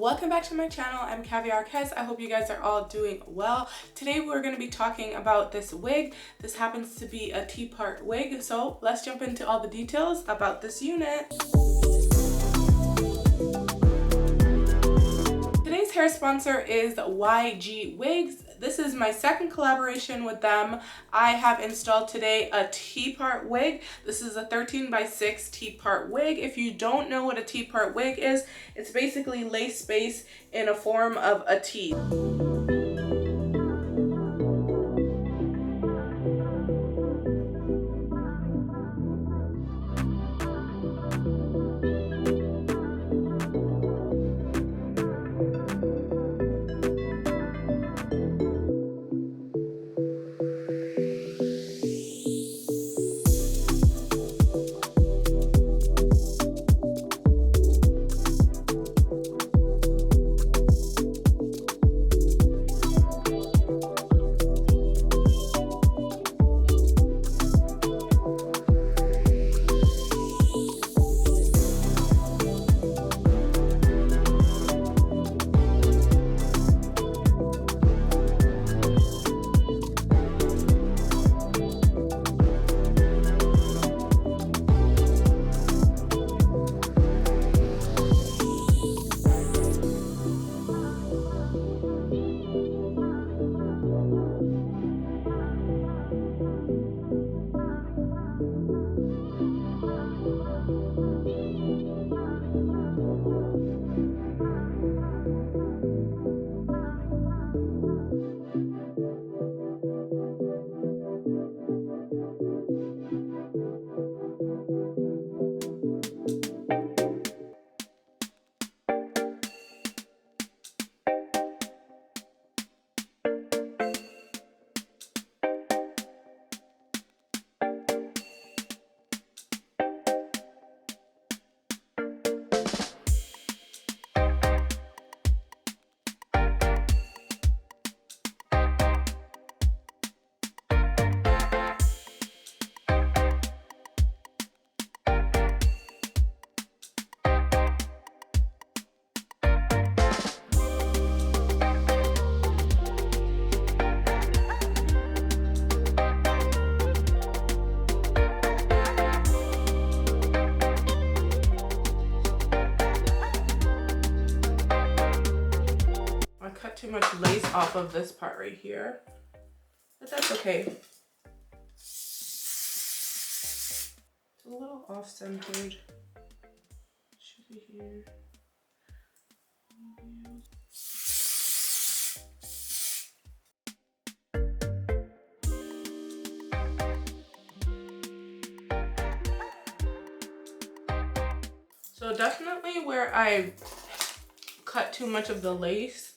welcome back to my channel. I'm Kaviar Kez. I hope you guys are all doing well. Today we're going to be talking about this wig. This happens to be a T-part wig, so let's jump into all the details about this unit. Today's hair sponsor is YGwigs. This is my second collaboration with them. I have installed today a T-part wig. This is a 13x6 T-part wig. If you don't know what a T-part wig is, it's basically lace base in a form of a T. Too much lace off of this part right here, but that's okay. It's a little off-centered. Should be here. So definitely where I cut too much of the lace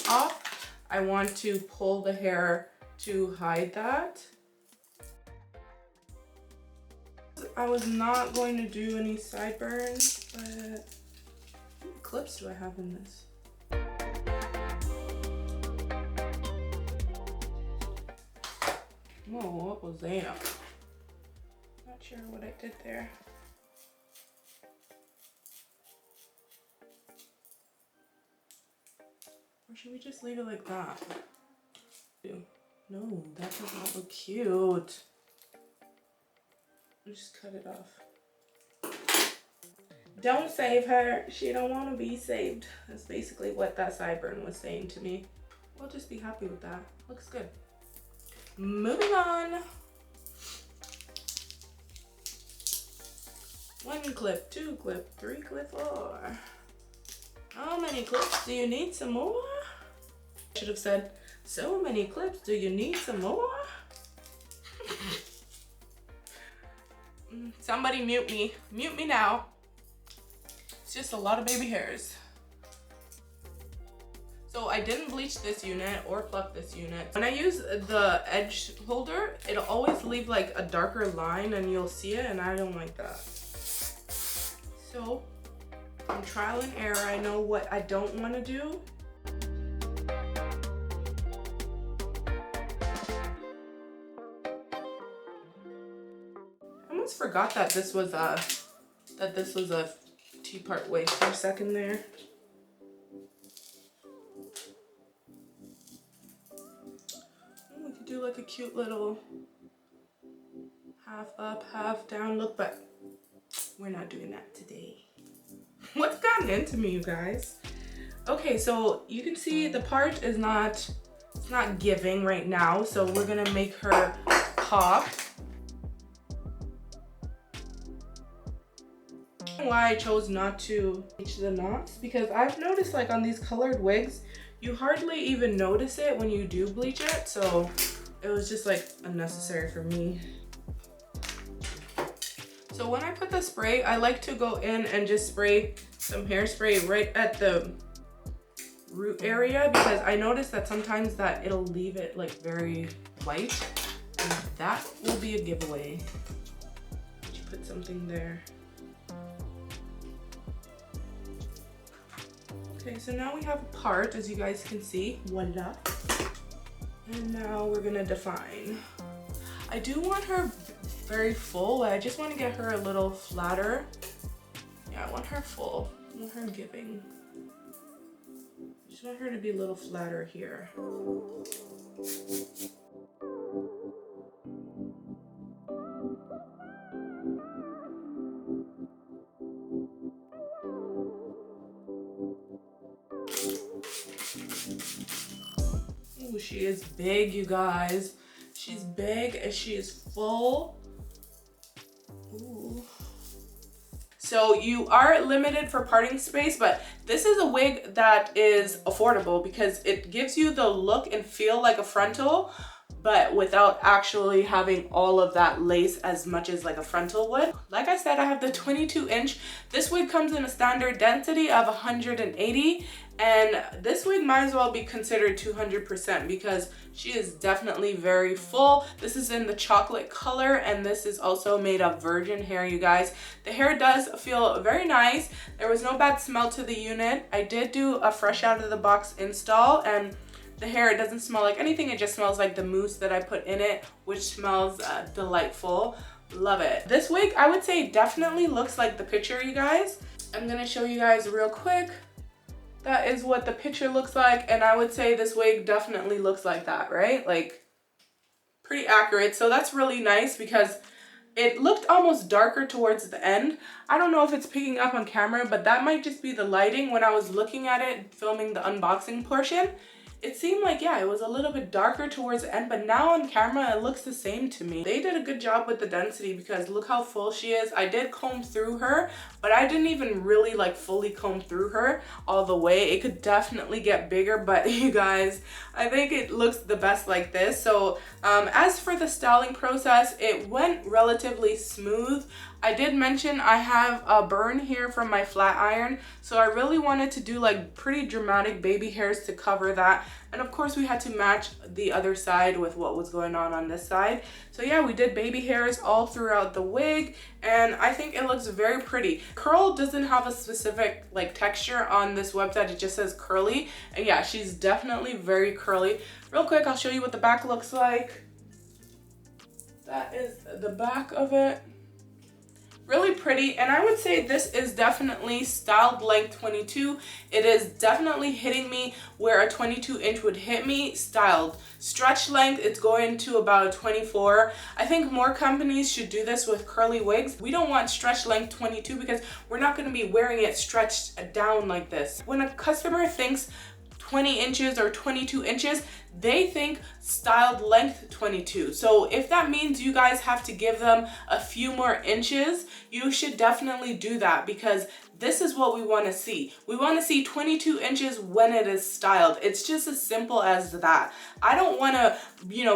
off, I want to pull the hair to hide that. I was not going to do any sideburns, but how many clips do I have in this? Oh, what was that? Not sure what I did there. Or should we just leave it like that? No, that does not look cute. Just cut it off. Don't save her. She don't want to be saved. That's basically what that sideburn was saying to me. We'll just be happy with that. Looks good. Moving on. 1 clip, 2 clip, 3 clip, 4. How many clips? Do you need some more? I should have said, so many clips, do you need some more? Somebody mute me. Mute me now. It's just a lot of baby hairs. So I didn't bleach this unit or pluck this unit. When I use the edge holder, it'll always leave like a darker line and you'll see it, and I don't like that. So from trial and error, I know what I don't want to do. I almost forgot that this was a T-part wig for a second there. like a cute little half up, half down look, but we're not doing that today. What's gotten into me, you guys? Okay, so you can see the part is not, it's not giving right now, so we're gonna make her pop. Why I chose not to bleach the knots, because I've noticed like on these colored wigs, you hardly even notice it when you do bleach it, so it was just like unnecessary for me. So when I put the spray, I like to go in and just spray some hairspray right at the root area, because I noticed that sometimes that it'll leave it like very white, and that will be a giveaway. Just put something there. Okay, so now we have a part, as you guys can see. Voila. And now we're gonna define. I do want her very full, but I just want to get her a little flatter. Yeah, I want her full. I want her giving. I just want her to be a little flatter here. Ooh, she is big, you guys. She's big and she is full. Ooh. So you are limited for parting space, but this is a wig that is affordable because it gives you the look and feel like a frontal, but without actually having all of that lace as much as like a frontal would. Like I said, I have the 22-inch. This wig comes in a standard density of 180, and this wig might as well be considered 200% because she is definitely very full. This is in the chocolate color, and this is also made of virgin hair, you guys. The hair does feel very nice. There was no bad smell to the unit. I did do a fresh out of the box install, and the hair, it doesn't smell like anything. It just smells like the mousse that I put in it, which smells delightful. Love it. This wig, I would say, definitely looks like the picture, you guys. I'm gonna show you guys real quick. That is what the picture looks like, and I would say this wig definitely looks like that, right? Like, pretty accurate. So that's really nice because it looked almost darker towards the end. I don't know if it's picking up on camera, but that might just be the lighting. When I was looking at it, filming the unboxing portion, it seemed like, yeah, it was a little bit darker towards the end, but now on camera, it looks the same to me. They did a good job with the density because look how full she is. I did comb through her, but I didn't even really like fully comb through her all the way. It could definitely get bigger, but you guys, I think it looks the best like this. So as for the styling process, it went relatively smooth. I did mention I have a burn here from my flat iron, so I really wanted to do like pretty dramatic baby hairs to cover that. And of course we had to match the other side with what was going on this side. So yeah, we did baby hairs all throughout the wig, and I think it looks very pretty. Curl doesn't have a specific like texture on this website, it just says curly. And yeah, she's definitely very curly. Real quick, I'll show you what the back looks like. That is the back of it. Really pretty, and I would say this is definitely styled length 22. It is definitely hitting me where a 22-inch would hit me styled. Stretch length, it's going to about a 24. I think more companies should do this with curly wigs. We don't want stretch length 22 because we're not going to be wearing it stretched down like this. When a customer thinks 20 inches or 22 inches, they think styled length 22. So if that means you guys have to give them a few more inches, you should definitely do that because this is what we want to see. We want to see 22 inches when it is styled. It's just as simple as that. I don't want to,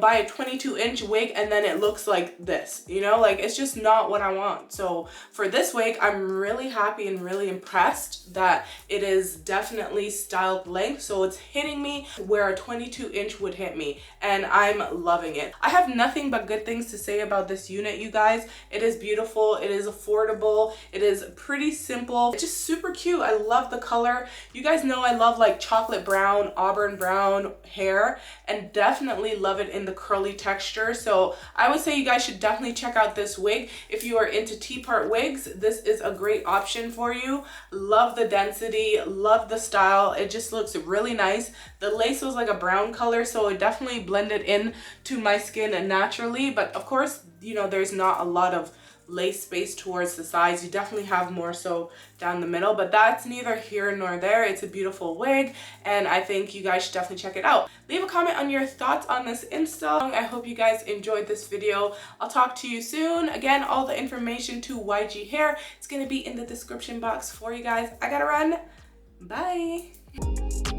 buy a 22-inch wig and then it looks like this, like it's just not what I want. So for this wig, I'm really happy and really impressed that it is definitely styled length. So it's hitting me where a 22-inch would hit me, and I'm loving it. I have nothing but good things to say about this unit, you guys. It is beautiful. It is affordable. It is pretty simple It's just super cute. I love the color. You guys know I love like chocolate brown, auburn brown hair, and definitely love it in the curly texture. So I would say you guys should definitely check out this wig. If you are into T-part wigs, this is a great option for you. Love the density, love the style. It just looks really nice. The lace was like a brown color, so it definitely blended in to my skin naturally. But of course, you know, there's not a lot of lace space towards the sides. You definitely have more so down the middle, but that's neither here nor there. It's a beautiful wig, and I think you guys should definitely check it out. Leave a comment on your thoughts on this install. I hope you guys enjoyed this video. I'll talk to you soon. Again, all the information to YG hair, it's going to be in the description box for you guys. I gotta run. Bye.